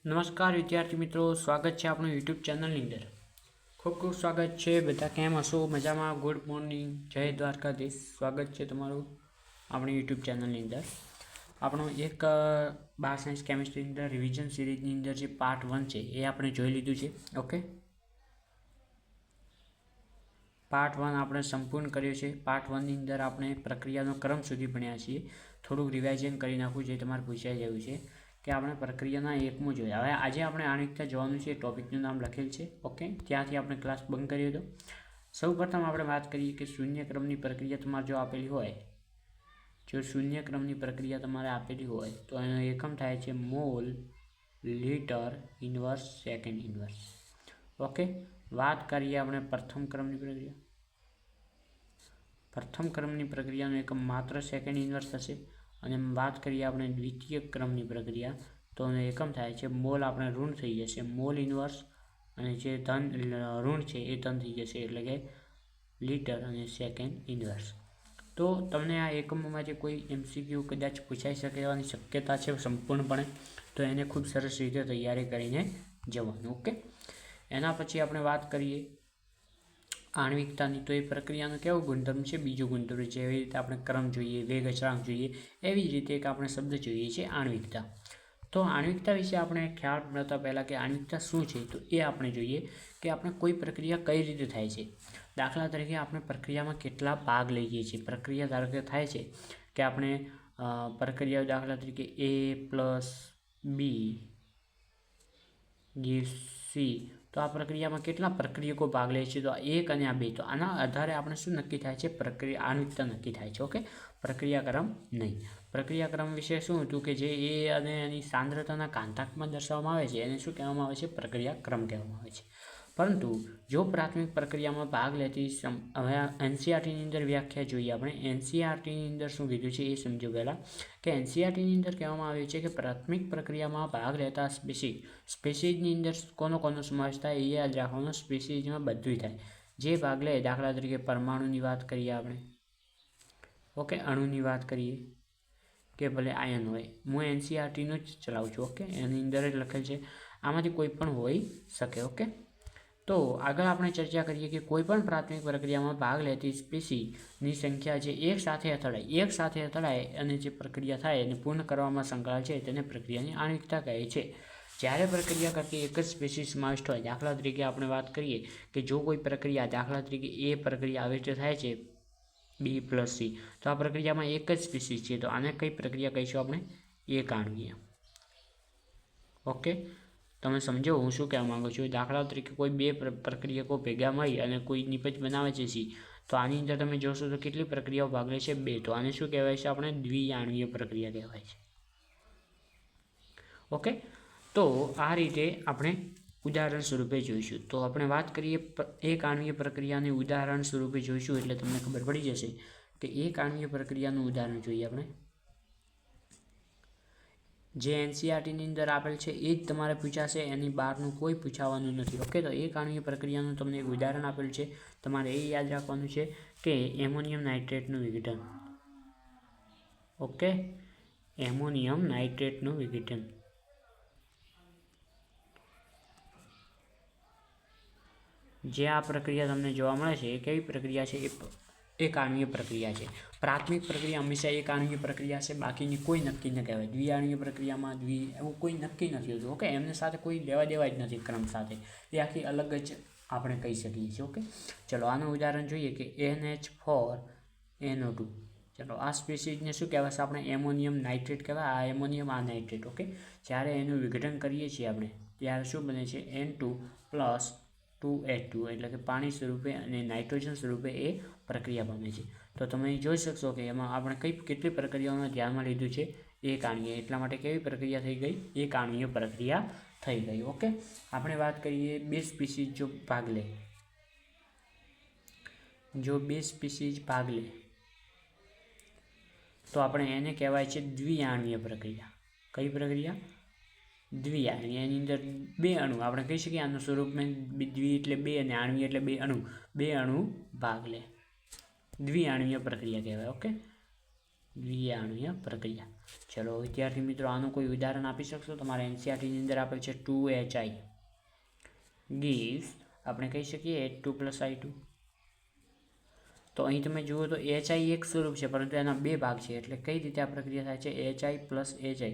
નમસ્કાર વિદ્યાર્થી મિત્રો, સ્વાગત છે આપણું યુટ્યુબ ચેનલની અંદર। ખૂબ ખૂબ સ્વાગત છે। બધા કેમ હશો? મજામાં? ગુડ મોર્નિંગ, જય દ્વારકાધીશ। સ્વાગત છે તમારું આપણી યુટ્યુબ ચેનલની અંદર। આપણો એક બાર સાયન્સ કેમિસ્ટ્રીની અંદર રિવિઝન સિરીઝની અંદર જે પાર્ટ 1 છે એ આપણે જોઈ લીધું છે। ઓકે, પાર્ટ 1 આપણે સંપૂર્ણ કર્યો છે। પાર્ટ 1ની અંદર આપણે પ્રક્રિયાનો ક્રમ સુધી ભણ્યા છીએ। થોડુંક રિવાઇઝન કરી નાખું જે તમારે પૂછાઈ જવું છે કે આપણે પ્રક્રિયાના એકમાં જોઈએ। હવે આજે આપણે આણિકતા જોવાનું છે। ટોપિકનું નામ લખેલ છે। ઓકે, ત્યાંથી આપણે ક્લાસ બંધ કર્યો હતો। સૌપ્રથમ આપણે વાત કરીએ કે શૂન્ય ક્રમની પ્રક્રિયા તમારે જો આપેલી હોય, જો શૂન્ય ક્રમની પ્રક્રિયા તમારે આપેલી હોય તો એનો એકમ થાય છે mall, litre, inverse, second inverse. Okay, વાત કરીએ આપણે પ્રથમ ક્રમની પ્રક્રિયા। પ્રથમ ક્રમની પ્રક્રિયાનો એકમ માત્ર સેકન્ડ ઇન્વર્સ થશે। અને વાત કરીએ આપણે દ્વિતીય ક્રમની પ્રક્રિયા તો એનો એકમ થાય છે મોલ, આપણે ઋણ થઈ જશે મોલ ઇન્વર્સ, અને જે ધન ઋણ છે એ ધન થઈ જશે એટલે કે લીટર અને સેકન્ડ ઇન્વર્સ। તો તમને આ એકમોમાંથી કોઈ MCQ કદાચ પૂછાઈ શકે એવાની શક્યતા છે સંપૂર્ણપણે, તો એને ખૂબ સરસ રીતે તૈયારી કરીને જવાનું। ઓકે, એના પછી આપણે વાત કરીએ આણ્વિકતાની। તો એ પ્રક્રિયાનો કેવો ગુણધર્મ છે? બીજો ગુણધર્મ છે। એવી રીતે આપણે ક્રમ જોઈએ, વેગ અચળાંક જોઈએ, એવી જ રીતે એક આપણે શબ્દ જોઈએ છે આણ્વિકતા। તો આણ્વિકતા વિશે આપણે ખ્યાલ મળતા પહેલાં કે આણ્વિકતા શું છે તો એ આપણે જોઈએ કે આપણે કોઈ પ્રક્રિયા કઈ રીતે થાય છે। દાખલા તરીકે આપણે પ્રક્રિયામાં કેટલા ભાગ લઈએ છીએ। પ્રક્રિયા ધારો કે થાય છે કે આપણે પ્રક્રિયા દાખલા તરીકે A+B = C, તો આ પ્રક્રિયામાં કેટલા પ્રક્રિયકો ભાગ લે છે? તો 1 અને આ 2। તો આના આધારે આપણે શું નક્કી થાય છે? પ્રક્રિયા આણ્વિકતા નક્કી થાય છે। ઓકે, પ્રક્રિયાક્રમ નહીં। પ્રક્રિયાક્રમ વિશે શું હતું કે જે એ અને એની સાંદ્રતાના કાંતાંકમાં દર્શાવવામાં આવે છે એને શું કહેવામાં આવે છે? પ્રક્રિયાક્રમ કહેવામાં આવે છે। પરંતુ જો પ્રાથમિક પ્રક્રિયામાં ભાગ લેતી હવે NCERTની અંદર વ્યાખ્યા જોઈએ આપણે। NCERTની અંદર શું કીધું છે એ સમજો પહેલાં કે NCERTની અંદર કહેવામાં આવ્યું છે કે પ્રાથમિક પ્રક્રિયામાં ભાગ લેતા સ્પેસીઝની અંદર કોનો સમાવેશ થાય એ યાદ રાખવાનો। સ્પેસીઝમાં બધું થાય જે ભાગ લે, દાખલા તરીકે પરમાણુની વાત કરીએ આપણે, ઓકે, અણુની વાત કરીએ કે ભલે આયન હોય। હું NCERTનું જ ચલાવું છું। ઓકે, એની અંદર જ લખેલ છે, આમાંથી કોઈ પણ હોઈ શકે। ઓકે, તો આગળ આપણે ચર્ચા કરીએ કે કોઈ પણ પ્રાથમિક પ્રક્રિયામાં ભાગ લેતી સ્પીસીની સંખ્યા જે એક સાથે અથડાય અને જે પ્રક્રિયા થાય અને પૂર્ણ કરવામાં સંકળાયેલ છે તેને પ્રક્રિયાની આણ્વિકતા કહે છે। જ્યારે પ્રક્રિયા કરતી એક જ સ્પીસીઝ સમાવિષ્ટ હોય, દાખલા તરીકે આપણે વાત કરીએ કે જો કોઈ પ્રક્રિયા, દાખલા તરીકે એ પ્રક્રિયા આવી રીતે થાય છે B+C, તો આ પ્રક્રિયામાં એક જ સ્પીસીઝ છે તો આને કઈ પ્રક્રિયા કહીશું? આપણે એકાણ્વીય। ઓકે, તમે સમજો હું શું કહેવા માગું છું। દાખલા તરીકે કોઈ બે પ્રક્રિયકો ભેગા મળી અને કોઈ નિપજ બનાવે છે C, તો આની અંદર તમે જોશો તો કેટલી પ્રક્રિયાઓ ભાગ લે છે? 2। તો આને શું કહેવાય છે? આપણે દ્વિઆણ્વીય પ્રક્રિયા કહેવાય છે। ઓકે, તો આ રીતે આપણે ઉદાહરણ સ્વરૂપે જોઈશું। તો આપણે વાત કરીએ એક આણ્વીય પ્રક્રિયાની ઉદાહરણ સ્વરૂપે જોઈશું એટલે તમને ખબર પડી જશે કે એક આણ્વીય પ્રક્રિયાનું ઉદાહરણ જોઈએ આપણે। જે NCERTની અંદર આપેલ છે એ જ તમારે પૂછાશે, એની બહારનું કોઈ પૂછાવાનું નથી। ઓકે, તો એક આણ્વીય પ્રક્રિયાનું તમને એક ઉદાહરણ આપેલ છે, તમારે એ યાદ રાખવાનું છે કે એમોનિયમ નાઇટ્રેટનું વિઘટન। ઓકે, એમોનિયમ નાઇટ્રેટનું વિઘટન। જે આ પ્રક્રિયા તમને જોવા મળે છે એ કેવી પ્રક્રિયા છે? એક આણ્વીય પ્રક્રિયા છે। પ્રાથમિક પ્રક્રિયા હંમેશા એક આણ્વીય પ્રક્રિયા છે, બાકીની કોઈ નક્કી ન કહેવાય। દ્વિઆણ્વીય પ્રક્રિયામાં એવું કોઈ નક્કી નથી હોતું। ઓકે, એમની સાથે કોઈ લેવા દેવા જ નથી ક્રમ સાથે, એ આખી અલગ જ આપણે કહી શકીએ છીએ। ઓકે, ચલો આનું ઉદાહરણ જોઈએ કે NH4NO2। ચલો આ સ્પીસીઝને શું કહેવાય છે? આપણે એમોનિયમ નાઇટ્રેટ કહેવાય। આ એમોનિયમ, આ નાઇટ્રેટ। ઓકે, જ્યારે એનું વિઘટન કરીએ છીએ આપણે ત્યારે શું બને છે? N2+2H2 એટલે કે પાણી સ્વરૂપે અને નાઇટ્રોજન સ્વરૂપે એ પ્રક્રિયા પામે છે। તો તમે જોઈ શકશો કે એમાં આપણે કેટલી પ્રક્રિયાઓને ધ્યાનમાં લીધું છે? એક આણ્વીય। એટલા માટે કેવી પ્રક્રિયા થઈ ગઈ? એક આણ્વીય પ્રક્રિયા થઈ ગઈ। ઓકે, આપણે વાત કરીએ બે સ્પીસીઝ જો ભાગ લે, તો આપણે એને કહેવાય છે દ્વિઆણ્વીય પ્રક્રિયા। કઈ પ્રક્રિયા? દ્વિઆણ્વીય। એની અંદર બે અણુ, આપણે કહી શકીએ આનું સ્વરૂપમાં દ્વિ એટલે બે અને આણ્વીય એટલે બે અણુ ભાગ લે, દ્વિઆણ્વીય પ્રક્રિયા કહેવાય। ઓકે, દ્વિઆણુય પ્રક્રિયા. ચલો વિદ્યાર્થી મિત્રો, આનું કોઈ ઉદાહરણ આપી શકશો? તમારા એનસીઆરટીની અંદર આપેલ છે 2HI gives, આપણે કહી શકીએ H2 + I2. તો અહીં તમે જુઓ તો HI એક સ્વરૂપ છે, પરંતુ એના બે ભાગ છે. એટલે કઈ રીતે આ પ્રક્રિયા થાય છે? HI + HI,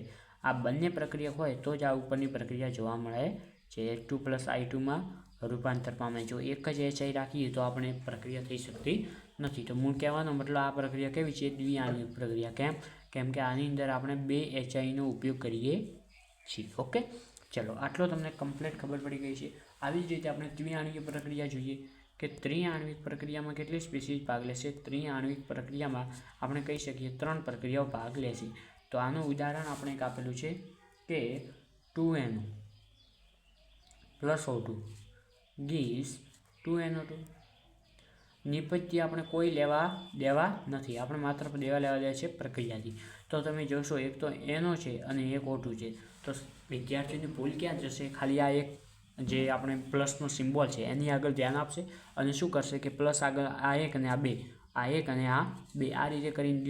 આ બંને પ્રક્રિયા હોય તો જ આ ઉપરની પ્રક્રિયા જોવા મળે છે. H2 + I2માં રૂપાંતર પામે. જો એક જ HI રાખીએ તો આપણે પ્રક્રિયા થઈ શકતી નથી. તો મૂળ કહેવાનો મતલબ આ પ્રક્રિયા કેવી છે? દ્વિઆણ્વિક પ્રક્રિયા. કેમ કે આની અંદર આપણે બે HIનો ઉપયોગ કરીએ છીએ. ઓકે, ચલો આટલો તમને કમ્પ્લીટ ખબર પડી ગઈ છે. આવી જ રીતે આપણે દ્વિઆણ્વિક પ્રક્રિયા જોઈએ કે ત્રિઆણ્વિક પ્રક્રિયામાં કેટલી સ્પીસીઝ ભાગ લેશે? ત્રિઆણ્વિક પ્રક્રિયામાં આપણે કહી શકીએ 3 પ્રક્રિયાઓ ભાગ લેશે. તો આનું ઉદાહરણ આપણે એક આપેલું છે કે 2NO + O2 gives 2NO2. નિપજથી આપણે કોઈ લેવા દેવા નથી, આપણે માત્ર લેવા દે છે પ્રક્રિયાથી. તો તમે જોશો એક તો NO છે અને એક O2 છે. તો વિદ્યાર્થીની ભૂલ ક્યાં જશે? ખાલી આ એક જે આપણે પ્લસનો સિમ્બોલ છે એની આગળ ધ્યાન આપશે અને શું કરશે કે પ્લસ આગળ આ એક અને આ બે, આ એક અને આ બે, આ રીતે કરીને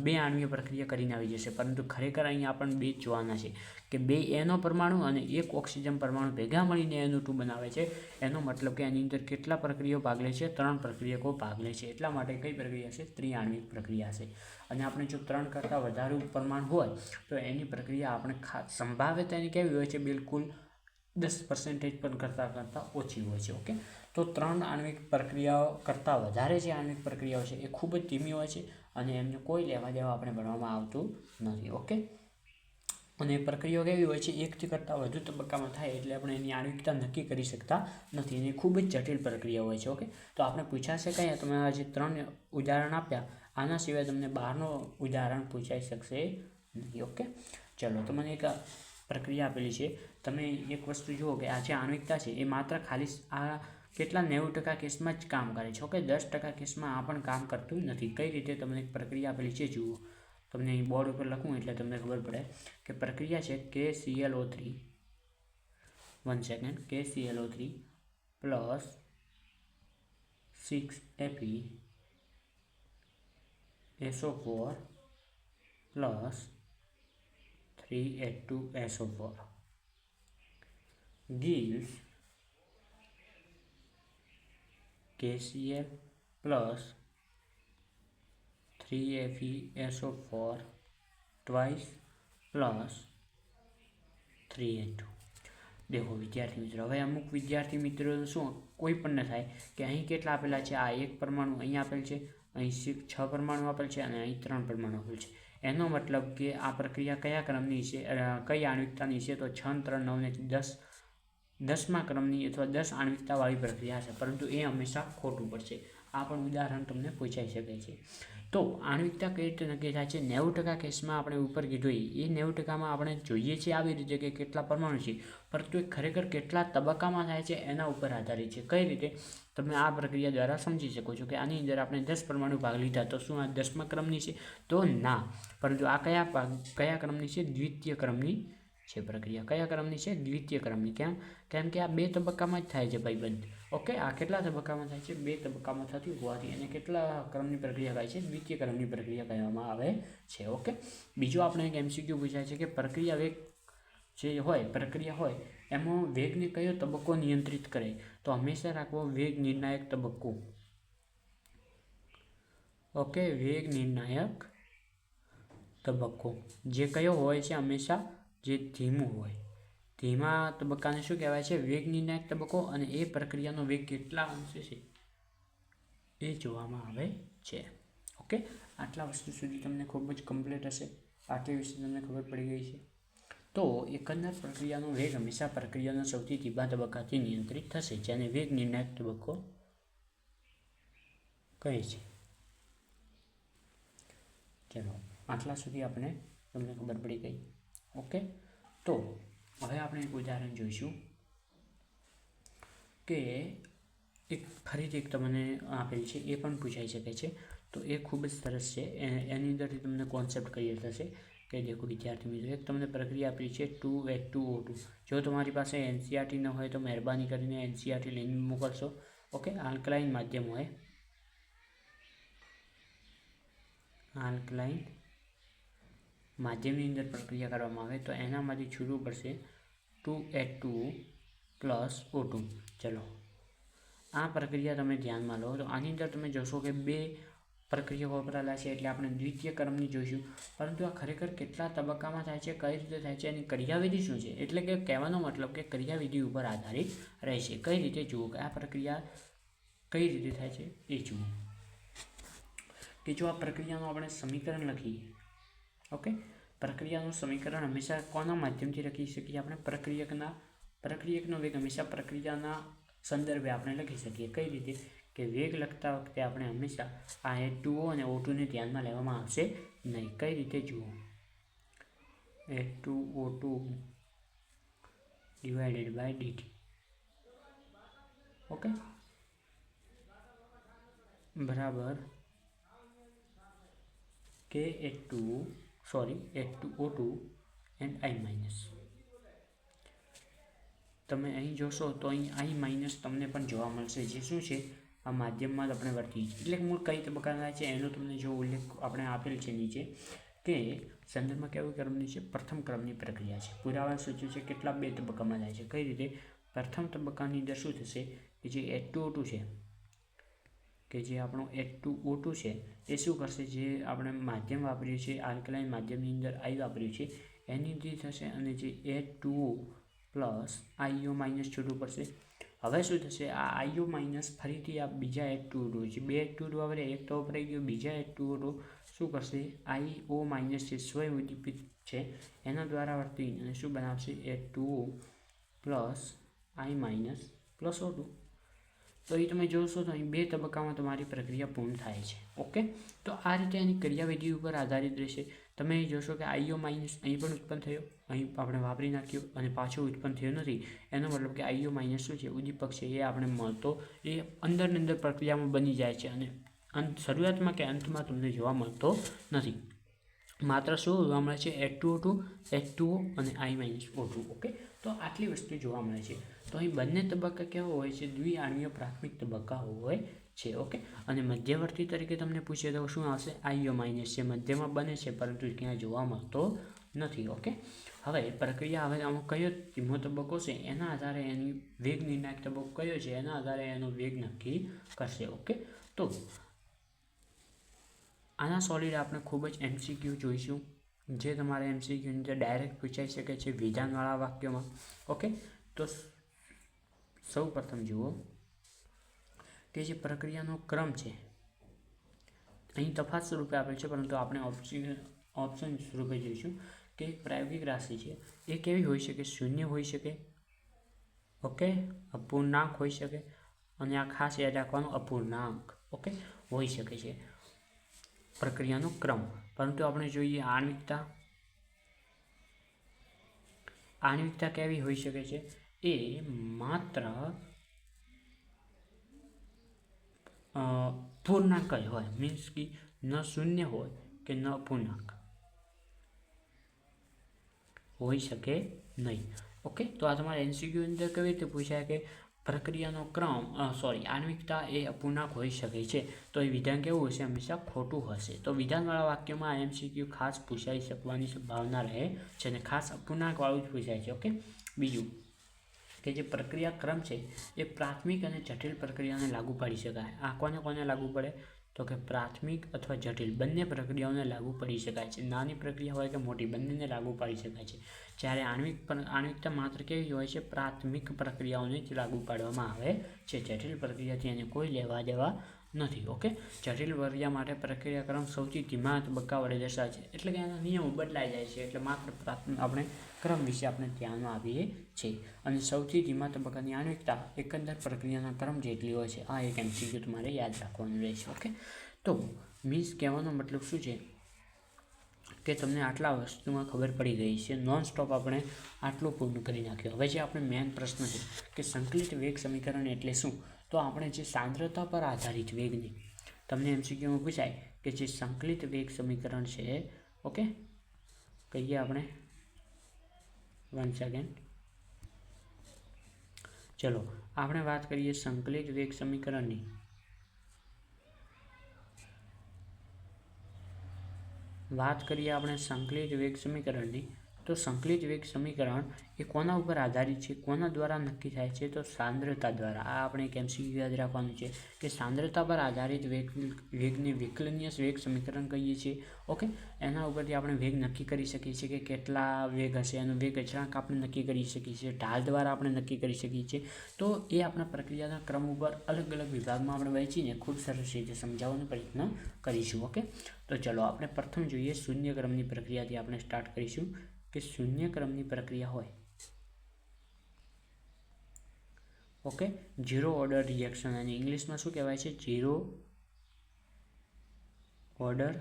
બે આણ્વીય પ્રક્રિયા કરીને આવી જશે. પરંતુ ખરેખર અહીં આપણને બે જ જોવાના છે કે બે NO પરમાણુ અને એક ઓક્સિજન પરમાણુ ભેગા મળીને NO2 બનાવે છે. એનો મતલબ કે એની અંદર કેટલા પ્રક્રિયાઓ ભાગ લે છે? 3 પ્રક્રિયકો ભાગ લે છે. એટલા માટે કઈ પ્રક્રિયા છે? ત્રિઆણ્વિક પ્રક્રિયા છે. અને આપણે જો 3 કરતાં વધારે પરમાણુ હોય તો એની પ્રક્રિયા આપણે સંભાવ્યતા એની કેવી હોય છે? બિલકુલ 10% પણ કરતાં ઓછી હોય છે. ઓકે, તો 3 આણ્વિક પ્રક્રિયાઓ કરતાં વધારે જે આણ્વિક પ્રક્રિયાઓ છે એ ખૂબ જ ધીમી હોય છે અને એમને કોઈ લેવા દેવા આપણે ભણવામાં આવતું નથી. ઓકે, અને પ્રક્રિયાઓ કેવી હોય છે? એકથી કરતાં વધુ તબક્કામાં થાય એટલે આપણે એની આણ્વિકતા નક્કી કરી શકતા નથી. એની ખૂબ જ જટિલ પ્રક્રિયા હોય છે. ઓકે, તો આપણે પૂછાશે કયા? તમે આ જે 3 ઉદાહરણ આપ્યા આના સિવાય તમને બહારનો ઉદાહરણ પૂછાઈ શકશે નહીં. ઓકે, ચલો તમને એક પ્રક્રિયા આપેલી છે. તમે એક વસ્તુ જુઓ કે આ જે આણ્વિકતા છે એ માત્ર ખાલી આ કેટલા 90% કેસમાં જ કામ કરે છે. ઓકે, 10% કેસમાં આ પણ કામ કરતું નથી. કઈ રીતે? તમને એક પ્રક્રિયા આપેલી છે, જુઓ. તમને અહીં બોર્ડ ઉપર લખું એટલે તમને ખબર પડે કે પ્રક્રિયા છે KClO3, 1 second, KClO3 + 6Fe SO4 + 3H2SO4 gives KCl + 3FeSO4 twice + 3H2. દેખો વિદ્યાર્થી મિત્રો, હવે અમુક વિદ્યાર્થી મિત્રોનું શું કોઈ પણ ન થાય કે અહીં કેટલા આપેલા છે? આ એક પરમાણુ અહીં આપેલ છે, અહીં 6 પરમાણુ આપેલ છે અને અહીં 3 પરમાણુ આપેલ છે. એનો મતલબ કે આ પ્રક્રિયા કયા ક્રમની છે? કઈ આણ્વિકતાની છે? તો 6, 3, 9 ને 10મા ક્રમની અથવા 10 આણ્વિકતાવાળી પ્રક્રિયા છે. પરંતુ એ હંમેશા ખોટું પડશે. આ પણ ઉદાહરણ તમને પૂછાઈ શકે છે. તો આણ્વિકતા કઈ રીતે નક્કી થાય છે? 90% કેસમાં આપણે ઉપર કીધું એ 90%માં આપણે જોઈએ છીએ આવી રીતે કે કેટલા પરમાણુ છે, પરંતુ એ ખરેખર કેટલા તબક્કામાં થાય છે એના ઉપર આધારિત છે. કઈ રીતે? તમે આ પ્રક્રિયા દ્વારા સમજી શકો છો કે આની અંદર આપણે 10 પરમાણુ ભાગ લીધા, તો શું આ 10મા ક્રમની છે? તો ના. પરંતુ આ કયા ક્રમની છે? દ્વિતીય ક્રમની છે પ્રક્રિયા. કયા ક્રમની છે? દ્વિતીય ક્રમની. કેમ કે આ 2 તબક્કામાં જ થાય છે ભાઈબંધ. ઓકે, આ કેટલા તબક્કામાં થાય છે? 2 તબક્કામાં થતી હોવાથી એને કેટલા ક્રમની પ્રક્રિયા કહે છે? દ્વિતીય ક્રમની પ્રક્રિયા કહેવામાં આવે છે. ઓકે, બીજો આપણે એક MCQ પૂછાય છે કે પ્રક્રિયા વેગ જે હોય પ્રક્રિયા હોય એમાં વેગને કયો તબક્કો નિયંત્રિત કરે? તો હંમેશા રાખવો વેગ નિર્ણાયક તબક્કો. ઓકે, વેગ નિર્ણાયક તબક્કો જે કયો હોય છે? હંમેશા જે ધીમું હોય. ધીમા તબક્કાને શું કહેવાય છે? વેગ નિર્ણાયક તબક્કો. અને એ પ્રક્રિયાનો વેગ કેટલા અંશે છે એ જોવામાં આવે છે. ઓકે, આટલા વસ્તુ સુધી તમને ખૂબ જ કમ્પ્લીટ હશે. આટલી વિશે તમને ખબર પડી ગઈ છે. તો એકંદર પ્રક્રિયાનો વેગ હંમેશા પ્રક્રિયાના સૌથી ધીમા તબક્કાથી નિયંત્રિત થશે, જેને વેગ નિર્ણાયક તબક્કો કહે છે. ચલો આટલા સુધી તમને ખબર પડી ગઈ. ઓકે, તો હવે આપણે એક ઉદાહરણ જોઈશું કે ફરીથી એક તમને આપેલ છે, એ પણ પૂછાઈ શકે છે. તો એ ખૂબ જ સરસ છે. એની અંદરથી તમને કોન્સેપ્ટ ક્લિયર થશે કે દેખો વિદ્યાર્થી મિત્રો, એક તમને પ્રક્રિયા આપેલી છે 2H2O2. જો તમારી પાસે NCERT ન હોય તો મહેરબાની કરીને NCERT લઈને મોકલશો. ઓકે, આલ્કલાઇન માધ્યમ હોય આલ્કલાઇન માધ્યમની અંદર પ્રક્રિયા કરવામાં આવે તો એનામાંથી છૂટવું પડશે 2H2O પ્લસ O2. ચલો આ પ્રક્રિયા તમે ધ્યાનમાં લો તો આની અંદર તમે જોશો કે બે પ્રક્રિયા વપરાયેલા છે એટલે આપણે દ્વિતીય ક્રમની જોઈશું, પરંતુ આ ખરેખર કેટલા તબક્કામાં થાય છે, કઈ રીતે થાય છે, એની ક્રિયાવિધિ શું છે, એટલે કે કહેવાનો મતલબ કે ક્રિયાવિધિ ઉપર આધારિત રહેશે. કઈ રીતે જુઓ કે આ પ્રક્રિયા કઈ રીતે થાય છે એ જુઓ કે જો આ પ્રક્રિયાનું આપણે સમીકરણ લખીએ, ઓકે, પ્રક્રિયાનું સમીકરણ હંમેશા કોના માધ્યમથી લખી શકીએ આપણે? પ્રક્રિયકનો વેગ હંમેશા પ્રક્રિયાના સંદર્ભે આપણે લખી શકીએ. કઈ રીતે? કે વેગ લખતા વખતે આપણે હંમેશા આ H2O અને O2ને ધ્યાનમાં લેવામાં આવશે નહીં. કઈ રીતે જુઓ? H2O2 divided by dt, okay, બરાબર કે H2O2 એન્ડ I માઇનસ. તમે અહીં જોશો તો અહીં I માઇનસ તમને પણ જોવા મળશે, જે શું છે આ માધ્યમમાં જ આપણે વર્તીએ છીએ. એટલે કે મૂળ કઈ તબક્કા થાય છે એનો તમને જો ઉલ્લેખ આપણે આપેલ છે નીચે કે સંદર્ભમાં કેવું ક્રમની છે? પ્રથમ ક્રમની પ્રક્રિયા છે. પુરાવા સૂચવે છે કેટલા? બે તબક્કામાં થાય છે. કઈ રીતે? પ્રથમ તબક્કાની અંદર શું થશે કે જે H2O2 છે, કે જે આપણો H2O2 છે એ શું કરશે? જે આપણે માધ્યમ વાપર્યું છે આલ્કલાઇન માધ્યમની અંદર I વાપર્યું છે એની અંદર થશે અને જે H2O પ્લસ IO માઇનસ છૂટવું પડશે. હવે શું થશે? આ IO માઇનસ ફરીથી આ બીજા H2O2 છે, બે H2O2 આવે, એક તો વપરાઈ ગયો, બીજા H2O2 શું કરશે? IO માઇનસ જે સ્વયં ઉદ્દીપિત છે એના દ્વારા વર્તી અને શું બનાવશે? H2O plus I minus plus O2. તો એ તમે જોશો તો અહીં બે તબક્કામાં તમારી પ્રક્રિયા પૂર્ણ થાય છે. ઓકે, તો આ રીતે એની ક્રિયાવિધિ ઉપર આધારિત રહેશે. તમે અહીં જોશો કે IO માઇનસ અહીં પણ ઉત્પન્ન થયો, અહીં આપણે વાપરી નાખ્યો અને પાછો ઉત્પન્ન થયો નથી. એનો મતલબ કે IO માઇનસ શું છે? ઉદ્દીપક છે એ આપણે મળતો એ અંદરની અંદર પ્રક્રિયામાં બની જાય છે અને શરૂઆતમાં કે અંતમાં તમને જોવા મળતો નથી. માત્ર શું જોવા મળે છે? H2O2, H2O અને I માઇનસ O2. ઓકે, તો આટલી વસ્તુ જોવા મળે છે. તો અહીં બંને તબક્કા કેવા હોય છે? દ્વિઆણ્વીય પ્રાથમિક તબક્કા હોય છે. ઓકે, અને મધ્યવર્તી તરીકે તમને પૂછે તો શું આવશે? IO માઇનસ છે, મધ્યમાં બને છે પરંતુ ક્યાં જોવા મળતો નથી. ઓકે, હવે પ્રક્રિયા હવે આમાં કયો ધીમો તબક્કો છે એના આધારે એની વેગ નિર્ણાયક તબક્કો કયો છે એના આધારે એનો વેગ નક્કી કરશે. ઓકે, તો આના સોલિડ આપણે ખૂબ જ MCQ જોઈશું, જે તમારે MCQની અંદર ડાયરેક્ટ પૂછાઈ શકે છે વિધાનવાળા વાક્યોમાં. ઓકે, તો સૌ પ્રથમ જુઓ કે જે પ્રક્રિયાનો ક્રમ છે અહીં તફાત સ્વરૂપે આપેલ છે, પરંતુ આપણે ઓપ્શન સ્વરૂપે જોઈશું કે પ્રાયોગિક રાશિ છે એ કેવી હોઈ શકે? શૂન્ય હોઈ શકે, ઓકે, અપૂર્ણાંક હોઈ શકે, અને આ ખાસ યાદ રાખવાનું અપૂર્ણાંક, ઓકે, હોઈ શકે છે પ્રક્રિયાનો ક્રમ. પરંતુ આપણે જોઈએ આણ્વિકતા કેવી હોઈ શકે છે? એ માત્ર પૂર્ણાંક જ હોય, મીન્સ કે ન શૂન્ય હોય કે ન અપૂર્ણાંક હોઈ શકે નહીં. ઓકે, તો આ તમારે MCQ અંદર કેવી રીતે પૂછાય કે પ્રક્રિયાનો ક્રમ આણ્વિકતા એ અપૂર્ણાંક હોઈ શકે છે, તો એ વિધાન કેવું હશે? હંમેશા ખોટું હશે. તો વિધાનવાળા વાક્યમાં MCQ ખાસ પૂછાઈ શકવાની સંભાવના રહે છે અને ખાસ અપૂર્ણાંકવાળું જ પૂછાય છે. ઓકે, બીજું કે જે પ્રક્રિયા ક્રમ છે એ પ્રાથમિક અને જટિલ પ્રક્રિયાને લાગુ પાડી શકાય. આ કોને લાગુ પડે? તો કે પ્રાથમિક અથવા જટિલ બંને પ્રક્રિયાઓને લાગુ પડી શકાય છે. નાની પ્રક્રિયા હોય કે મોટી બંનેને લાગુ પાડી શકાય છે. જ્યારે આણ્વિકતા માત્ર કેવી હોય છે? પ્રાથમિક પ્રક્રિયાઓને જ લાગુ પાડવામાં આવે છે. જટિલ પ્રક્રિયાથી એને કોઈ લેવા દેવા નથી. ઓકે, જટિલ પ્રક્રિયા માટે પ્રક્રિયા ક્રમ સૌથી ધીમા તબક્કા વડે દર્શાવે છે, એટલે કે એના નિયમો બદલાઈ જાય છે. એટલે માત્ર આપણે ક્રમ વિશે આપણે ધ્યાનમાં આવીએ છીએ. અને સૌથી ધીમા તબક્કાની આણ્વિકતા એકંદર પ્રક્રિયાના ક્રમ જેટલી હોય છે. આ એક MCQ તમારે યાદ રાખવાનું રહેશે. ઓકે, તો મીન્સ કહેવાનો મતલબ શું છે કે તમને આટલા વસ્તુમાં ખબર પડી ગઈ છે. નોન સ્ટોપ આપણે આટલું પૂર્ણ કરી નાખ્યું. હવે જે આપણે મેઇન પ્રશ્ન છે કે સંકલિત વેગ સમીકરણ એટલે શું? તો આપણે જે સાંદ્રતા પર આધારિત વેગની તમને MCQમાં પૂછાય કે જે સંકલિત વેગ સમીકરણ છે. ઓકે, કહીએ આપણે 1 સેકન્ડ. ચલો આપણે વાત કરીએ સંકલિત વેગ સમીકરણની. વાત કરીએ આપણે સંકલિત વેગ સમીકરણની, તો સંકલિત વેગ સમીકરણ એ કોના ઉપર આધારિત છે, કોના દ્વારા નક્કી થાય છે, તો સાંદ્રતા દ્વારા. આ આપણે એક MCQ યાદ રાખવાનું છે કે સાંદ્રતા પર આધારિત વેગને વિકલનીય વેગ સમીકરણ કહીએ છીએ. ઓકે, એના ઉપરથી આપણે વેગ નક્કી કરી શકીએ છીએ કે કેટલા વેગ હશે, એનો વેગ અચળાંક આપણે નક્કી કરી શકીએ છીએ, ઢાલ દ્વારા આપણે નક્કી કરી શકીએ છીએ. તો એ આપણા પ્રક્રિયાના ક્રમ ઉપર અલગ અલગ વિભાગમાં આપણે વહેંચીને ખૂબ સરસ રીતે સમજાવવાનો પ્રયત્ન કરીશું. ઓકે, તો ચલો આપણે પ્રથમ જોઈએ શૂન્ય ક્રમની પ્રક્રિયાથી આપણે સ્ટાર્ટ કરીશું કે શૂન્ય ક્રમની પ્રક્રિયા હોય, ઓકે, ઝીરો ઓર્ડર રિએક્શન, અને ઇંગ્લિશમાં શું કહેવાય છે, ઝીરો ઓર્ડર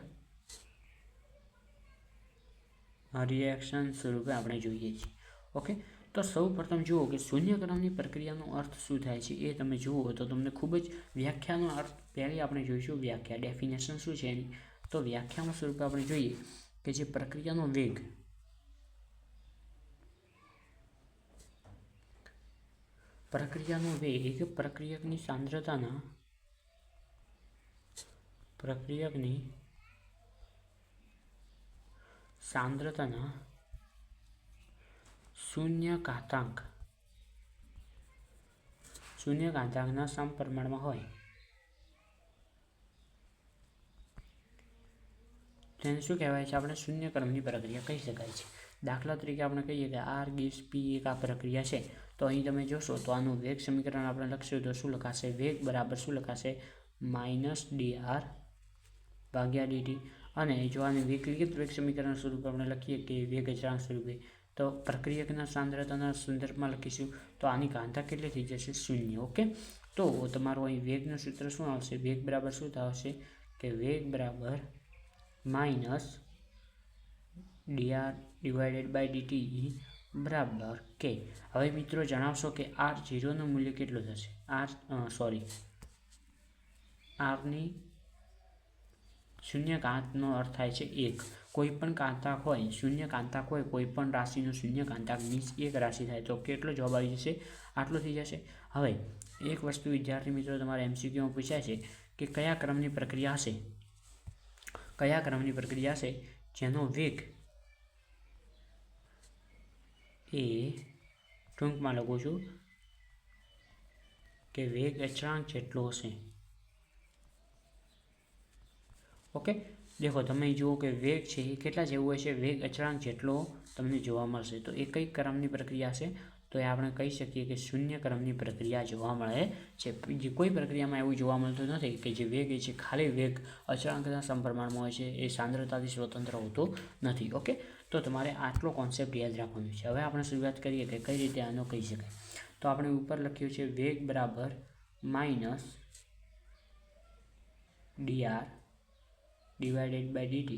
રિએક્શન સ્વરૂપે આપણે જોઈએ છીએ. ઓકે, તો સૌ પ્રથમ જુઓ કે શૂન્ય ક્રમની પ્રક્રિયાનો અર્થ શું થાય છે. એ તમે જુઓ તો તમને ખૂબ જ વ્યાખ્યાનો અર્થ પહેલી આપણે જોઈશું. વ્યાખ્યા, ડેફિનેશન શું છે એની, તો વ્યાખ્યાના સ્વરૂપે આપણે જોઈએ કે જે પ્રક્રિયાનો વેગ પ્રક્રિયકની સાંદ્રતાના શૂન્યઘાતાંકના સમપ્રમાણમાં હોય તેને શું કહેવાય છે, આપણે શૂન્ય ક્રમની પ્રક્રિયા કહી શકાય છે. દાખલા તરીકે આપણે કહીએ કે R ગેસ P એક આ પ્રક્રિયા છે, તો અહીં તમે જોશો તો આનું વેગ સમીકરણ આપણે લખશું તો શું લખાશે, વેગ બરાબર શું લખાશે, -dr ભાગ્યા dt. અને જો આને વિકલિત વેગ સમીકરણ સ્વરૂપે આપણે લખીએ કે વેગ અચળાંક સ્વરૂપે, તો પ્રક્રિયકના સાંદ્રતાના સંદર્ભમાં લખીશું તો આની ઘાતા કેટલી થઈ જશે, 0. ઓકે, તો તમારું અહીં વેગનું સૂત્ર શું આવશે, વેગ બરાબર શું થશે કે વેગ બરાબર -dr ડિવાઇડેડ બાય dt બરાબર k. હવે મિત્રો જણાવશો કે R0નું મૂલ્ય કેટલું થશે, Rની શૂન્યઘાતનો અર્થ થાય છે 1. કોઈ પણ ઘાતાંક હોય, શૂન્યઘાતાંક હોય, કોઈ પણ રાશિનો શૂન્યઘાતાંક મીન્સ એક રાશિ થાય તો કેટલો જવાબ આવી જશે, આટલો થઈ જશે. હવે એક વસ્તુ વિદ્યાર્થી મિત્રો તમારે MCQમાં પૂછાય છે કે કયા ક્રમની પ્રક્રિયા હશે જેનો વેગ એ ટૂંકમાં લખું છું કે વેગ અચળાંક જેટલો હશે. ઓકે, દેખો તમે જુઓ કે વેગ છે એ કેટલા જેવું હશે, વેગ અચળાંક જેટલો તમને જોવા મળશે. તો એ કઈ ક્રમની પ્રક્રિયા છે, તો એ આપણે કહી શકીએ કે શૂન્ય ક્રમની પ્રક્રિયા જોવા મળે છે. બીજી કોઈ પ્રક્રિયામાં એવું જોવા મળતું નથી કે જે વેગ છે ખાલી વેગ અચળાંકના સમપ્રમાણમાં હોય છે, એ સાંદ્રતાથી સ્વતંત્ર હોતો નથી. ઓકે, તો તમારે આટલો કોન્સેપ્ટ યાદ રાખવાનો છે. હવે આપણે શરૂઆત કરીએ કે કઈ રીતે આનો કહી શકાય. તો આપણે ઉપર લખ્યું છે વેગ બરાબર -dr ડિવાઇડેડ બાય dt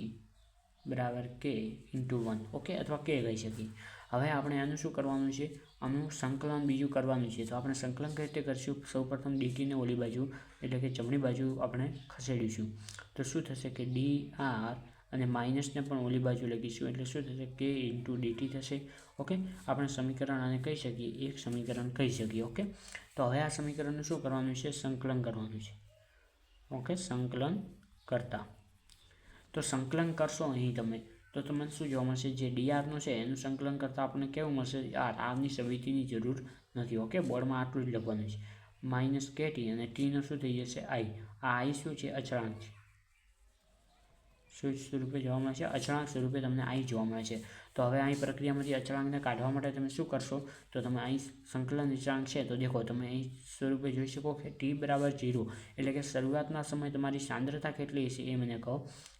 બરાબર k × 1. ઓકે, અથવા k કહી શકીએ. હવે આપણે આનું શું કરવાનું છે, આનું સંકલન બીજું કરવાનું છે. તો આપણે સંકલન કઈ રીતે કરીશું, સૌપ્રથમ ડીટીને ઓલી બાજુ એટલે કે જમણી બાજુ આપણે ખસેડીશું. તો શું થશે કે dr અને માઇનસને પણ ઓલી બાજુ લખીશું એટલે શું થશે, k × dt થશે. ઓકે, આપણે સમીકરણ આને કહી શકીએ, એક સમીકરણ કહી શકીએ. ઓકે, તો હવે આ સમીકરણનું શું કરવાનું છે, સંકલન કરવાનું છે. ઓકે, સંકલન કરતા તો સંકલન કરશો અહીં તમે તો તમને શું જોવા મળશે, જે drનું છે એનું સંકલન કરતાં આપણને કેવું મળશે, આરની સમિતિની જરૂર નથી. ઓકે, બોર્ડમાં આટલું જ લખવાનું છે, -kt અને tનો શું થઈ જશે, i. આ i શું છે, અચળાંક છે. શું સ્વરૂપે જોવા મળે છે, અચળાંક સ્વરૂપે તમને i જોવા મળે છે. તો હવે અહીં પ્રક્રિયામાંથી અચળાંકને કાઢવા માટે તમે શું કરશો, તો તમે અહીં સંકલન અચળાંક છે તો દેખો તમે અહીં સ્વરૂપે જોઈ શકો કે t બરાબર 0 એટલે કે શરૂઆતના સમયે તમારી સાંદ્રતા કેટલી હશે એ મને કહો,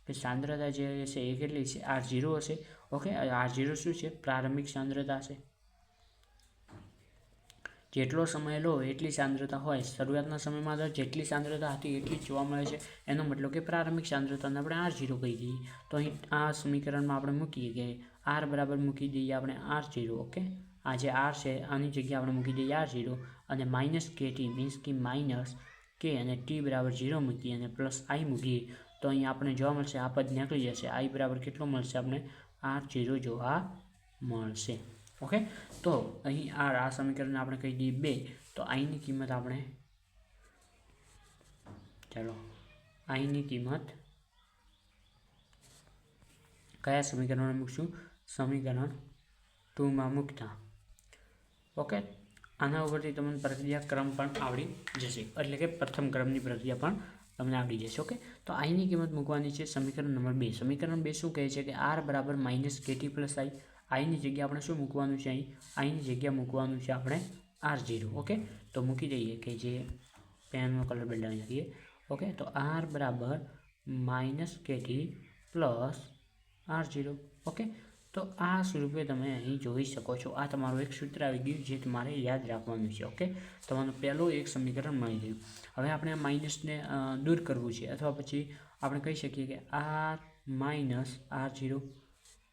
કે સાંદ્રતા જે હશે એ કેટલી છે, R0 હશે. ઓકે, R0 શું છે, પ્રારંભિક સાંદ્રતા છે. જેટલો સમય લો એટલી સાંદ્રતા હોય, શરૂઆતના સમયમાં તો જેટલી સાંદ્રતા હતી એટલી જ જોવા મળે છે, એનો મતલબ કે પ્રારંભિક સાંદ્રતાને આપણે R0 કહી દઈએ. તો અહીં આ સમીકરણમાં આપણે મૂકીએ કે R બરાબર મૂકી દઈએ આપણે R0. ઓકે, આ જે R છે આની જગ્યાએ આપણે મૂકી દઈએ R0 અને -kt મીન્સ કે માઇનસ k અને t બરાબર 0 મૂકીએ અને પ્લસ i મૂકીએ તો અહીં આપણે જોવા મળશે આ પદ નીકળી જશે, i બરાબર કેટલો મળશે આપણે, R0 જોવા મળશે. ઓકે, તો અહીં આ સમીકરણને આપણે કહી દઈએ 2. તો આઈની કિંમત આપણે આઈની કિંમત કયા સમીકરણમાં મૂકશું? સમીકરણ 2માં મૂકતા. ઓકે, આના ઉપરથી તમને પ્રક્રિયા ક્રમ પણ આવડી જશે, એટલે કે પ્રથમ ક્રમની પ્રક્રિયા પણ તમને આવડી જશે. ઓકે, તો આઈની કિંમત મૂકવાની છે સમીકરણ નંબર 2. સમીકરણ 2 શું કહે છે કે r બરાબર -kt + i. આઈની જગ્યા આપણે શું મૂકવાનું છે? આઈની જગ્યા મૂકવાનું છે આપણે r0. ઓકે, તો મૂકી દઈએ કે જે પેનનો કલર બદલાવી નાખીએ. ઓકે, તો r બરાબર -kt + r0. ઓકે, તો આ સ્વરૂપે તમે અહીં જોઈ શકો છો. આ તમારું એક સૂત્ર આવી ગયું જે તમારે યાદ રાખવાનું છે. ઓકે, તમારું પહેલું એક સમીકરણ મળી ગયું. હવે આપણે આ માઇનસને દૂર કરવું છે, અથવા પછી આપણે કહી શકીએ કે r - r0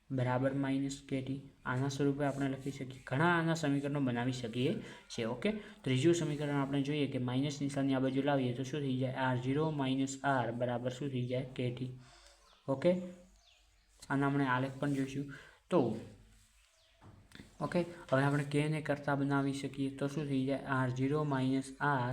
બરાબર -kt. આના સ્વરૂપે આપણે લખી શકીએ. ઘણા આના સમીકરણો બનાવી શકીએ છીએ. ઓકે, ત્રીજું સમીકરણ આપણે જોઈએ કે માઇનસ નિશાનની આ બાજુ લાવીએ તો શું થઈ જાય? r0 - r બરાબર શું થઈ જાય? kt. ઓકે, આના આપણે આલેખ પણ જોઈશું. તો ઓકે, હવે આપણે કેને કરતા બનાવી શકીએ તો શું થઈ જાય? r0 - r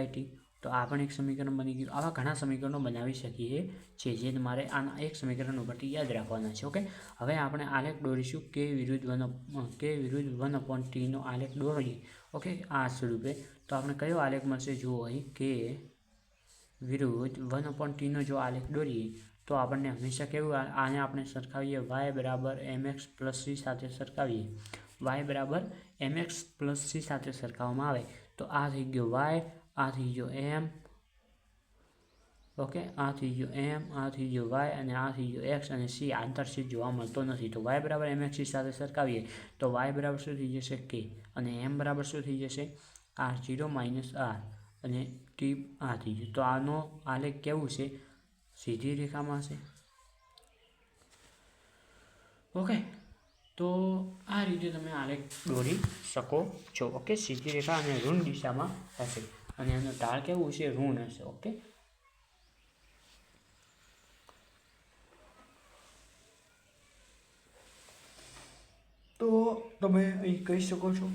/ t. તો આ પણ એક સમીકરણ બની ગયું. આવા ઘણા સમીકરણો બનાવી શકીએ છીએ જે તમારે આના એક સમીકરણ ઉપરથી યાદ રાખવાના છે. ઓકે, હવે આપણે આલેખ દોરીશું k વિરુદ્ધ 1/t નો આલેખ દોરીએ. ઓકે, આ સ્વરૂપે. તો આપણે કયો આલેખ મળશે? જુઓ અહીં k વિરુદ્ધ 1/t નો જો આલેખ દોરીએ તો આપણને હંમેશા કેવું, આને આપણે સરખાવીએ y બરાબર mx + c સાથે સરખાવીએ. y બરાબર mx + c સાથે સરખાવવામાં આવે તો આ થઈ ગયો y, આ થઈ ગયો m. ઓકે, આ થઈ ગયો m, આ થઈ ગયો y, અને આ થઈ ગયો x, અને c આંતરછેદ જોવા મળતો નથી. તો y બરાબર mx c સાથે સરખાવીએ તો y બરાબર શું થઈ જશે? k, અને m બરાબર શું થઈ જશે? r0 - r, અને t આ થઈ ગયું. તો આનો આલેખ કેવું છે? સીધી રેખામાં હશે. ઓકે, તો આ રીતે તમે આલેખ દોરી શકો છો. ઓકે, સીધી રેખા અને ઋણ દિશામાં હશે, અને એનો ઢાળ કેવું છે? ઋણ હશે. ઓકે, તો તમે અહીં કહી શકો છો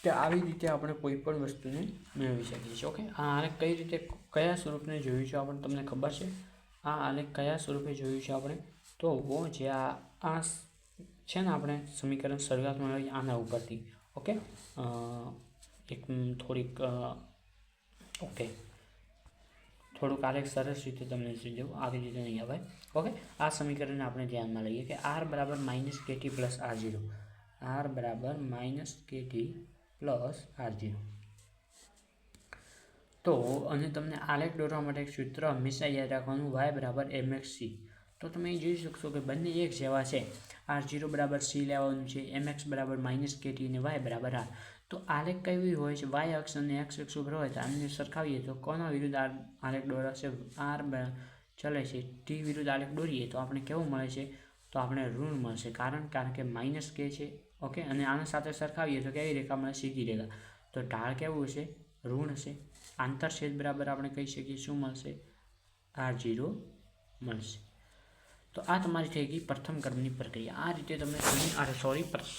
કે આવી રીતે આપણે કોઈ પણ વસ્તુને મેળવી શકીએ છીએ. ઓકે, આ આલેખ કઈ રીતે, કયા સ્વરૂપને જોયું છે આપણે, તમને ખબર છે? આ આલેખ કયા સ્વરૂપે જોયું છે આપણે? તો જે આ છે ને, આપણે સમીકરણ શરૂઆતમાં આના ઉપરથી. ઓકે, એક થોડીક ઓકે, થોડુંક આલેખ સરસ રીતે તમને સમજાવું, આવી રીતે નહીં આવે. ઓકે, આ સમીકરણને આપણે ધ્યાનમાં લઈએ કે r બરાબર -kt + r0. r બરાબર -kt + r0. તો અને તમને આલેખ દોરવા માટે એક સૂત્ર હંમેશા યાદ રાખવાનું, y બરાબર mx c. તો તમે જોઈ શકશો કે બંને એક જેવા છે. r0 બરાબર c લેવાનું છે, mx બરાબર -kt, અને y બરાબર r. તો આલેખ કેવી હોય છે? y અક્ષ અને x અક્ષ ઉપર હોય તો આને સરખાવીએ તો કોના વિરુદ્ધ આલેખ દોરાશે? r ચાલે છે t વિરુદ્ધ આલેખ દોરીએ તો આપણે કેવું મળે છે? તો આપણે ઋણ મળશે. કારણ કે -k છે. ઓકે, અને આના સાથે સરખાવીએ તો કેવી રેખા મળે? સીધી રેખા. તો ઢાળ કેવું હશે? ઋણ હશે. આંતરછેદ બરાબર આપણે કહી શકીએ શું મળશે? r0 મળશે. તો આ તમારી થઈ ગઈ પ્રથમ ક્રમની પ્રક્રિયા. આ રીતે તમે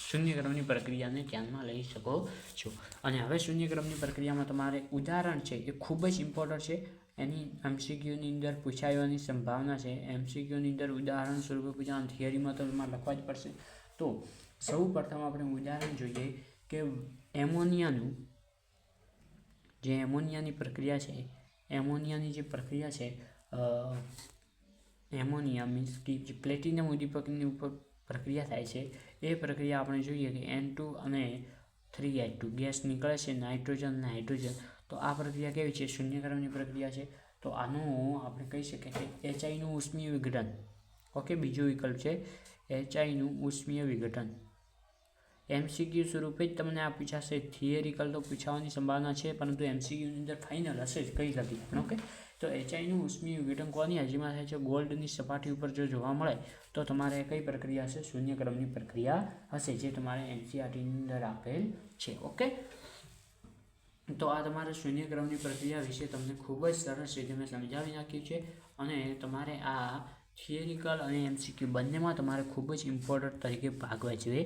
શૂન્ય ક્રમની પ્રક્રિયાને ધ્યાનમાં લઈ શકો છો. અને હવે શૂન્ય ક્રમની પ્રક્રિયામાં તમારે ઉદાહરણ છે એ ખૂબ જ ઇમ્પોર્ટન્ટ છે. એની MCQની અંદર પૂછાવાની સંભાવના છે. MCQની અંદર ઉદાહરણ સ્વરૂપે પૂછાવાનું, થિયરીમાં તો તમારે લખવા જ પડશે. તો સૌ પ્રથમ આપણે ઉદાહરણ જોઈએ કે એમોનિયાની પ્રક્રિયા છે, એમોનિયાની જે પ્રક્રિયા છે, એમોનિયા મીન્સ કે જે પ્લેટિનમ ઉદ્દીપકની ઉપર પ્રક્રિયા થાય છે, એ પ્રક્રિયા આપણે જોઈએ કે N2 અને 3H2 ગેસ નીકળે છે, નાઇટ્રોજન અને હાઇડ્રોજન. તો આ પ્રક્રિયા કેવી છે? શૂન્ય ક્રમની પ્રક્રિયા છે. તો આનું આપણે કહી શકીએ કે HIનું ઉષ્મીય વિઘટન. ઓકે, બીજો વિકલ્પ છે HIનું ઉષ્મીય વિઘટન. MCQ સ્વરૂપે જ તમને આ પૂછાશે. થિયરિકલ તો પૂછાવાની સંભાવના છે, પરંતુ MCQની અંદર ફાઇનલ હશે જ કઈ લગી. ઓકે, તો HIનું ઉષ્મીય વિઘટન કોની હાજરીમાં થાય છે? ગોલ્ડની સપાટી ઉપર જો જોવા મળે તો તમારે કઈ પ્રક્રિયા હશે? શૂન્ય ક્રમની પ્રક્રિયા હશે, જે તમારે NCERTની અંદર આપેલ છે. ઓકે, તો આ તમારે શૂન્ય ક્રમની પ્રક્રિયા વિશે તમને ખૂબ જ સરસ રીતે મેં સમજાવી નાખ્યું છે. અને તમારે આ થિયરિકલ અને MCQ બંનેમાં તમારે ખૂબ જ ઇમ્પોર્ટન્ટ તરીકે ભાગ ભજવે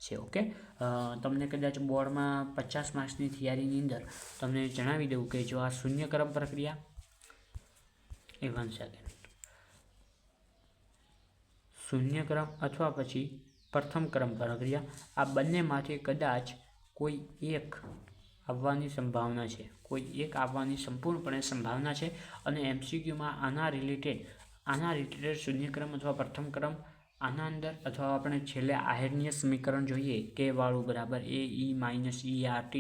છે. ઓકે, તમને કદાચ બોર્ડમાં 50 માર્ક્સની થિયરીની અંદર તમને જણાવી દઉં કે જો આ શૂન્ય ક્રમ પ્રક્રિયા શૂન્ય ક્રમ અથવા પછી પ્રથમ ક્રમ પ્રક્રિયા, આ બંનેમાંથી કદાચ કોઈ એક આવવાની સંભાવના છે, કોઈ એક આવવાની સંપૂર્ણપણે સંભાવના છે. અને MCQમાં આના રિલેટેડ શૂન્ય ક્રમ અથવા પ્રથમ ક્રમ આના અંદર, અથવા આપણે છેલ્લે આહેર્નીય સમીકરણ જોઈએ કે વાળું બરાબર AE માઇનસ ERT,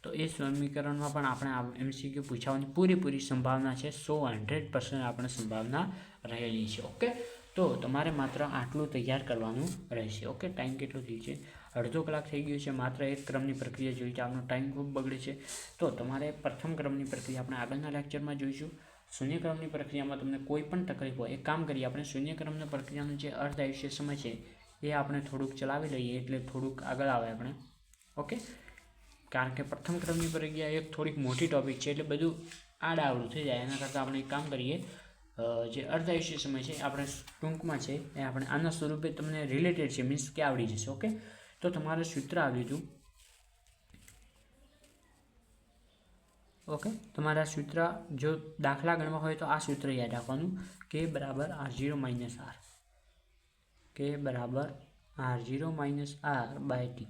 તો એ સમીકરણમાં પણ આપણે MCQ પૂછવાની પૂરેપૂરી સંભાવના છે. 100% આપણે સંભાવના રહેલી છે. ઓકે, તો તમારે માત્ર આટલું તૈયાર કરવાનું રહેશે. ઓકે, ટાઈમ કેટલો થઈ છે? અડધો કલાક થઈ ગયો છે. માત્ર એક ક્રમની પ્રક્રિયા જોઈ છે, આપનો ટાઈમ ખૂબ બગડે છે. તો તમારે પ્રથમ ક્રમની પ્રક્રિયા આપણે આગળના લેક્ચરમાં જોઈશું. શૂન્ય ક્રમની પ્રક્રિયામાં તમને કોઈ પણ તકલીફ હોય, એક કામ કરીએ, આપણે શૂન્ય ક્રમની પ્રક્રિયાનું જે અર્ધ આયુષ્ય સમય છે એ આપણે થોડુંક ચલાવી લઈએ, એટલે થોડુંક આગળ આવે આપણે. ઓકે, કારણ કે પ્રથમ ક્રમની પ્રક્રિયા એક થોડીક મોટી ટોપિક છે, એટલે બધું આડાઅવળું થઈ જાય. એના કરતાં આપણે એક કામ કરીએ, જે અર્ધ આયુષ્ય સમય છે આપણે ટૂંકમાં છે એ આપણે આના સ્વરૂપે તમને રિલેટેડ છે, મીન્સ કે આવડી જશે. ઓકે, તો તમારું સૂત્ર આવ્યું હતું. ઓકે, તમારા સૂત્ર જો દાખલા ગણવા હોય તો આ સૂત્ર યાદ રાખવાનું, K બરાબર R0 માઇનસ R, K બરાબર R0 minus R by T.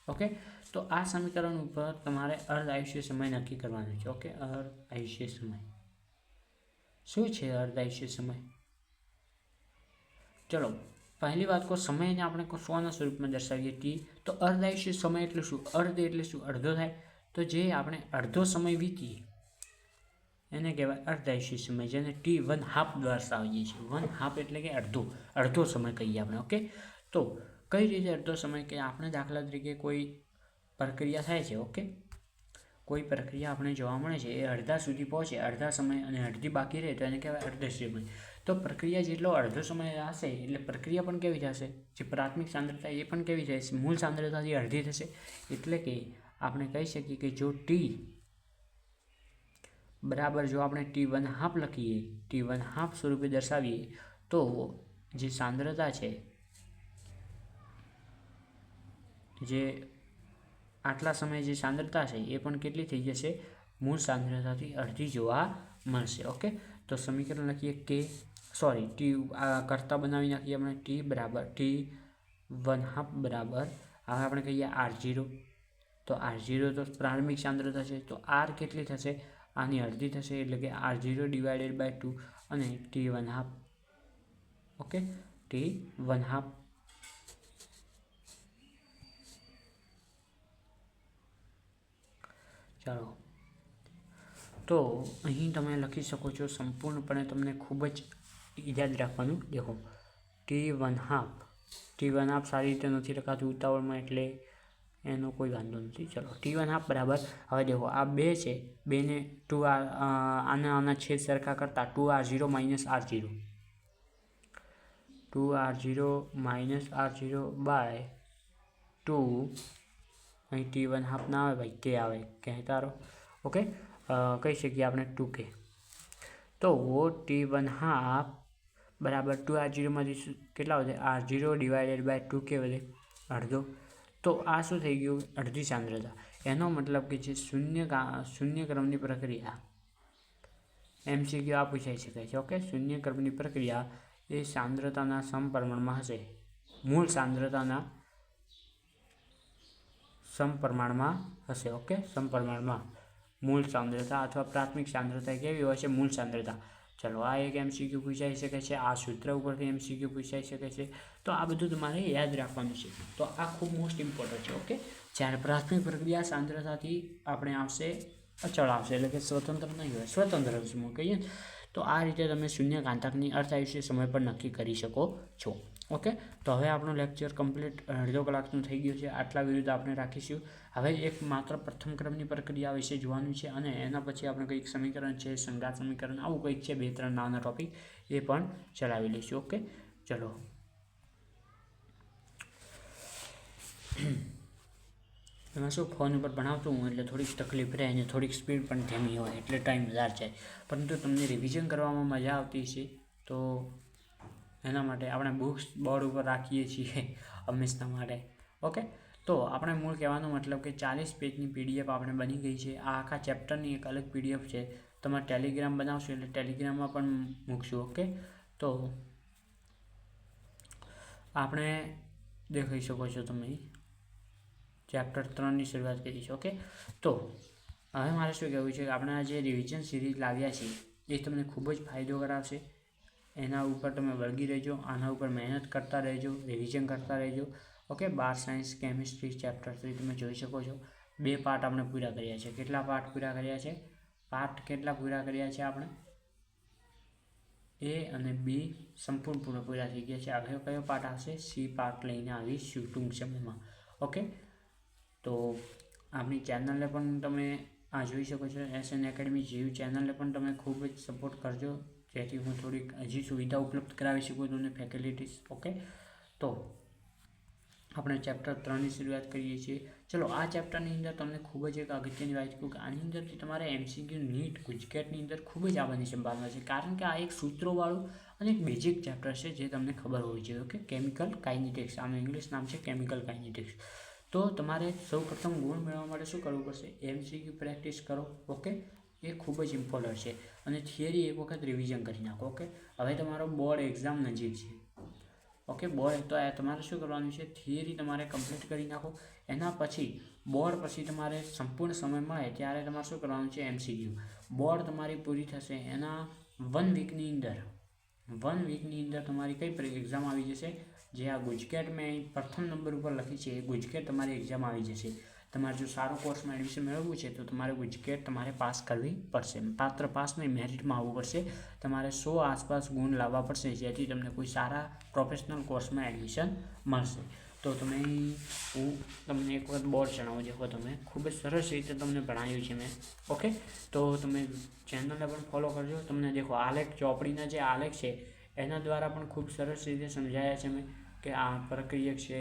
Okay, તો આ સમીકરણ ઉપર તમારે અર્ધ આયુષ્ય સમય નક્કી કરવાનો છે. ઓકે, અર્ધ આયુષ્ય સમય શું છે? અર્ધ આયુષ્ય સમય, ચલો પહેલી વાત કહો, સમયને આપણે શોના સ્વરૂપમાં દર્શાવીએ T, તો અર્ધ આયુષ્ય સમય એટલે શું? અર્ધ એટલે શું? અડધો થાય. તો જે આપણે અડધો સમય વીતીએ એને કહેવાય અર્ધ આયુષ્ય સમય, જેને T1/2 દર્શાવીએ છીએ. 1/2 એટલે કે અડધો સમય કહીએ આપણે. ઓકે, તો કઈ રીતે અડધો સમય? કે આપણે દાખલા તરીકે કોઈ પ્રક્રિયા થાય છે. ઓકે, કોઈ પ્રક્રિયા આપણે જોવા મળે છે, એ અડધા સુધી પહોંચે, અડધા સમય અને અડધી બાકી રહે, તો એને કહેવાય અર્ધ સમય. તો પ્રક્રિયા જેટલો અડધો સમય હશે એટલે પ્રક્રિયા પણ કેવી થશે? જે પ્રાથમિક સાંદ્રતા એ પણ કેવી થશે? મૂળ સાંદ્રતાથી અડધી થશે. એટલે કે આપણે કહી શકીએ કે જો T બરાબર, જો આપણે T1/2 લખીએ, T1/2 સ્વરૂપે દર્શાવીએ, તો જે સાંદ્રતા છે, જે આટલા સમયે જે સાંદ્રતા છે એ પણ કેટલી થઈ જશે? મૂળ સાંદ્રતાથી અડધી જોવા મળશે. ઓકે, તો સમીકરણ લખીએ T કરતા બનાવી નાખીએ આપણે. T બરાબર T1/2 બરાબર, હવે આપણે કહીએ R0, તો R0 તો પ્રારંભિક સાંદ્રતા છે, તો R કેટલી થશે? આની અડધી થશે, એટલે કે R0 ડિવાઇડેડ બાય 2 અને T1/2. Okay, T1/2. ચાલો, તો અહીં તમે લખી શકો છો. સંપૂર્ણપણે તમને ખૂબ જ યાદ રાખવાનું. દેખો, T1/2 સારી રીતે નથી લખાતું ઉતાવળમાં, એટલે એનો કોઈ વાંધો નથી. ચલો, T1/2 બરાબર, હવે દેખો આ 2 છે, 2ને 2 આના છેદ સરખા કરતા 2R0 minus R0, 2R0 minus R0 by 2. અહીં T1/2 ના આવે ભાઈ, K આવે, કહેતા રહો. ઓકે, કહી શકીએ આપણે 2K. તો T1/2 બરાબર 2R0માંથી કેટલા વધે? R0 ડિવાઇડેડ બાય 2K વધે, અડધો. તો આ શું થઈ ગયું? અડધી સાંદ્રતા. એનો મતલબ કે જે શૂન્ય ક્રમની પ્રક્રિયા, MCQ આ પૂછાઈ શકાય છે. ઓકે, શૂન્ય ક્રમની પ્રક્રિયા એ સાંદ્રતાના સમપ્રમાણમાં હશે, મૂળ સાંદ્રતાના સમપ્રમાણમાં હશે. ઓકે, સમપ્રમાણમાં મૂળ સાંદ્રતા અથવા પ્રાથમિક સાંદ્રતા કેવી હોય છે? મૂળ સાંદ્રતા. ચલો, આ એક MCQ પૂછાઈ શકે છે, આ સૂત્ર ઉપરથી MCQ પૂછાઈ શકે છે. તો આ બધું તમારે યાદ રાખવાનું છે. તો આ ખૂબ મોસ્ટ ઇમ્પોર્ટન્ટ છે. ઓકે, જ્યારે પ્રાથમિક પ્રક્રિયા સાંદ્રતાથી આપણે આવશે, અચળ આવશે, એટલે કે સ્વતંત્ર નહીં હોય, સ્વતંત્ર કહીએ, તો આ રીતે તમે શૂન્યકાંતકની અર્ધ આયુષ્ય સમય પણ નક્કી કરી શકો છો. ઓકે, તો હવે આપણો લેક્ચર કમ્પ્લીટ અડધો કલાકનું થઈ ગયું છે. આટલા વિરુદ્ધ આપણે રાખીશું. હવે એક માત્ર પ્રથમ ક્રમની પ્રક્રિયા વિશે જોવાનું છે, અને એના પછી આપણે કંઈક સમીકરણ છે, સંઘાત સમીકરણ, આવું કંઈક છે, 2-3 નાના ટોપિક એ પણ ચલાવી લઈશું. ઓકે, ચલો. એમાં શું, ફોન ઉપર ભણાવતું હું એટલે થોડીક તકલીફ રહે અને થોડીક સ્પીડ પણ ધીમી હોય, એટલે ટાઈમ વધારે જાય. પરંતુ તમને રિવિઝન કરવામાં મજા આવતી છે, તો એના માટે આપણે બુક્સ બોર્ડ ઉપર રાખીએ છીએ હંમેશા માટે. ઓકે, તો આપણે મૂળ કહેવાનો મતલબ કે 40 પેજની PDF આપણે બની ગઈ છે. આ આખા ચેપ્ટરની એક અલગ PDF છે. તમારે ટેલિગ્રામ બનાવશો એટલે ટેલિગ્રામમાં પણ મૂકશું. ઓકે, તો આપણે દેખાઈ શકો છો તમે ચેપ્ટર 3ની શરૂઆત કરી છે. ઓકે, તો હવે મારે શું કહેવું છે કે આપણે આ જે રિવિઝન સિરીઝ લાવ્યા છીએ એ તમને ખૂબ જ ફાયદો કરાવશે. એના ઉપર તમે વળગી રહેજો, આના ઉપર મહેનત કરતા રહેજો, રિવિઝન કરતા રહેજો. ઓકે, 12 સાયન્સ કેમિસ્ટ્રી ચેપ્ટર 3 તમે જોઈ શકો છો. 2 પાર્ટ આપણે પૂરા કર્યા છે. કેટલા પાર્ટ પૂરા કર્યા છે? પાર્ટ કેટલા પૂરા કર્યા છે આપણે? A અને B સંપૂર્ણ પૂરા થઈ ગયા છે. હવે કયો પાર્ટ આવશે? C પાર્ટ લઈને આવીશું ટૂંક સમયમાં. ઓકે, તો આપણી ચેનલને પણ તમે આ જોઈ શકો છો, SN એકેડમી જેવી ચેનલને પણ તમે ખૂબ જ સપોર્ટ કરજો, જેથી હું થોડીક હજી સુવિધા ઉપલબ્ધ કરાવી શકું તમને ફેસિલિટીઝ. ઓકે, તો આપણે ચેપ્ટર 3ની શરૂઆત કરીએ છીએ. ચલો, આ ચેપ્ટરની અંદર તમને ખૂબ જ એક અગત્યની વાત કહું કે આની અંદરથી તમારે MCQ નીટ ગુજકેટની અંદર ખૂબ જ આવવાની સંભાવના છે, કારણ કે આ એક સૂત્રોવાળું અને એક બેઝિક ચેપ્ટર છે જે તમને ખબર હોવી જોઈએ. ઓકે, કેમિકલ કાઇનેટિક્સ, આનું ઇંગ્લિશ નામ છે કેમિકલ કાઇનેટિક્સ. તો તમારે સૌ પ્રથમ ગુણ મેળવવા માટે શું કરવું પડશે? MCQ પ્રેક્ટિસ કરો. ઓકે, એ ખૂબ જ ઇમ્પોર્ટન્ટ છે. અને થિયરી એક વખત રિવિઝન કરી નાખો. ઓકે, હવે તમારો બોર્ડ એક્ઝામ નજીક છે. ઓકે, બોર્ડ તો તમારે શું કરવાનું છે? થિયરી તમારે કમ્પ્લીટ કરી નાખો. એના પછી બોર્ડ પછી તમારે સંપૂર્ણ સમય મળે ત્યારે તમારે શું કરવાનું છે? MCQ. બોર્ડ તમારી પૂરી થશે એના 1 વીકની અંદર તમારી કઈ એક્ઝામ આવી જશે? જે આ ગુજકેટ મેં પ્રથમ નંબર ઉપર લખી છે એ ગુજકેટ તમારી એક્ઝામ આવી જશે. તમારે જો સારો કોર્સમાં એડમિશન મેળવવું છે તો તમારે ગુજકેટ તમારે પાસ કરવી પડશે. માત્ર પાસ નહીં, મેરિટમાં આવવું પડશે. તમારે 100 આસપાસ ગુણ લાવવા પડશે, જેથી તમને કોઈ સારા પ્રોફેશનલ કોર્સમાં એડમિશન મળશે. તો હું તમને એક વખત બોર્ડ જણાવું દેખો, તમે ખૂબ જ સરસ રીતે તમને ભણાવ્યું છે મેં. ઓકે, તો તમે ચેનલને પણ ફોલો કરજો. તમને દેખો આલેખ ચોપડીના જે આલેખ છે એના દ્વારા પણ ખૂબ સરસ રીતે સમજાયા છે મેં કે આ પ્રક્રિયક છે.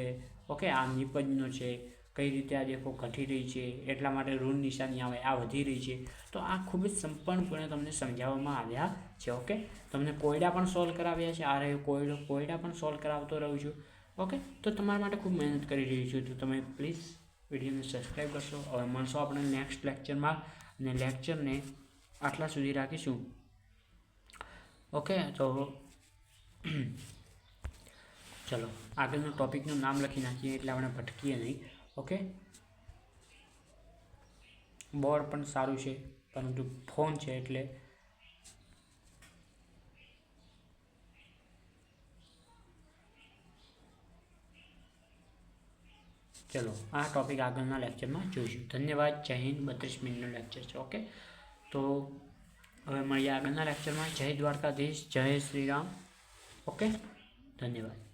ઓકે, આ નિપજનો છે, કઈ રીતે આ દેખો ઘટી રહી છે, એટલા માટે ઋણ નિશાની આવે, આ વધી રહી છે. તો આ ખૂબ જ સંપૂર્ણપણે તમને સમજાવવામાં આવ્યા છે. ઓકે, તમને કોયડા પણ સોલ્વ કરાવ્યા છે. આ રહ્યો કોયડા પણ સોલ્વ કરાવતો રહું છું. ઓકે, તો તમારા માટે ખૂબ મહેનત કરી રહી છું, તો તમે પ્લીઝ વિડીયોને સબસ્ક્રાઈબ કરશો. હવે મળશો આપણે નેક્સ્ટ લેક્ચરમાં, અને લેક્ચરને આટલા સુધી રાખીશું. ઓકે, તો ચલો આગળનું ટોપિકનું નામ લખી નાખીએ એટલે આપણે ભટકીએ નહીં. ઓકે, બોર્ડ પણ સારું છે, પરંતુ ફોન છે એટલે ચલો આ ટોપિક આગળના લેક્ચરમાં જોઈશું. ધન્યવાદ. જય હિન્દ. 32 મિનિટનો લેક્ચર છે. ઓકે, તો હવે મળીએ આગળના લેક્ચરમાં. જય દ્વારકાધીશ, જય શ્રી રામ. ઓકે, ધન્યવાદ.